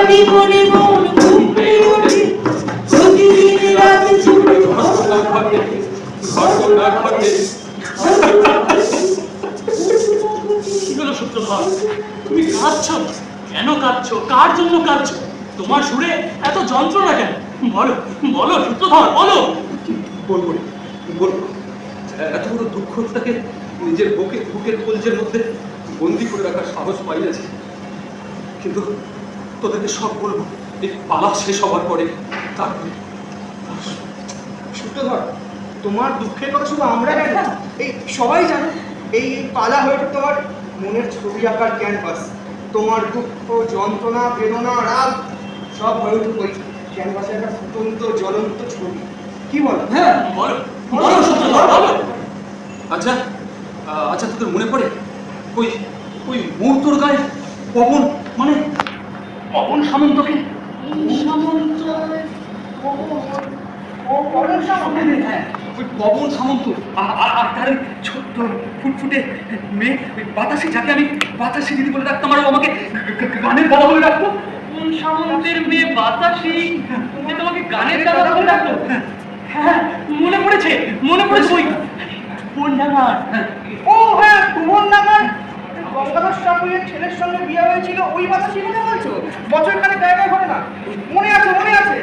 বনে বনে মন ঘুরে ওঠে প্রতিদিন রাত জুড়ে কি হলো সূত্রধর? তুমি কাঁদছো কেন? কাঁদছো কার জন্য কাঁদছো? তোমার সুরে এত যন্ত্রণা কেন? বলো বলো সূত্রধর, বলো। বলবো বলবো, এত বড় দুঃখটাকে নিজের বুকের কলজের মধ্যে বন্দি করে রাখার সাহস পাইয়াছি, কিন্তু তোদেরকে সব বলবো এই পালা শেষ হওয়ার পরে। তারপরে সূত্রধর, তোমার দুঃখের কথা শুধু আমরা জানি না, এই সবাই জানে। এই পালা হয়ে ওঠে তোমার মনের ছবি আঁকার ক্যানভাস। তোমার দুঃখ, যন্ত্রণা, বেদনা, রাগ সব হয়ে উঠে ওই ক্যানভাসে একটা ফুটন্ত জ্বলন্ত ছবি। কি বল? হ্যাঁ, বলো বলো সূত্রধর, বলো। আচ্ছা আচ্ছা, তোদের মনে পড়ে ওই ওই মুহূর্তর গায়ে পবন, মানে পবন সামন্তকে? হ্যাঁ, ওই পবন সামন্ত আর তার ছোট্ট ফুটফুটে মেয়ে ওই বাতাসে, যাকে আমি বাতাসে দিদি বলে ডাকতাম, আর ও আমাকে গানের দাদা বলে ডাকতো। কোন সামন্তের মেয়ে বাতাসি যে তোমাকে গানের দাদা বলে ডাকতো? হ্যাঁ, মনে পড়েছে মনে পড়েছে। ওই কোন ডাঙার? ও হ্যাঁ, কুমন নাগার গঙ্গাধর সাপুরের ছেলের সঙ্গে বিয়ে হয়েছিল, ওই বাতাসি কথা বলছো? বছরখানে জায়গায় ঘটে না, মনে আছে মনে আছে।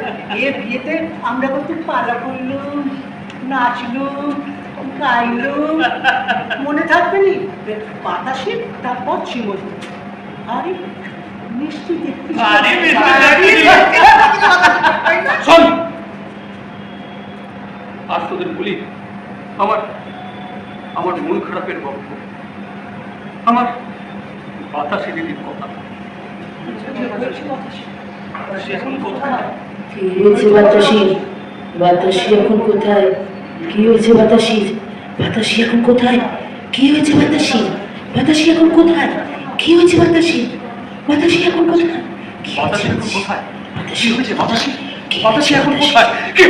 এ বিয়েতে আমরা কত পালা করলুম, নাচলুম, গাইলুম, মনে থাকবে নি? বাতাসি তারপর শ্রীমতী। আরে নিশ্চয়ই দেখতে শোন, আজ তোদের বলি আমার আমার মন খারাপের গল্প, আমার বাতাসে দিদির কথা। সে এখন কোথায়? কি হয়েছে বাতাসির? বাতাসি এখন কোথায়? কি হয়েছে বাতাসির? বাতাসি এখন কোথায়? কি হয়েছে বাতাসির? বাতাসি এখন কোথায়? কি হয়েছে বাতাসির? বাতাসি এখন কোথায়? বাতাসে এখন কোথায়? বাতাসি কি হয়েছে বাতাসে? কি বাতাসে এখন হয়েছে? কোথায়? কি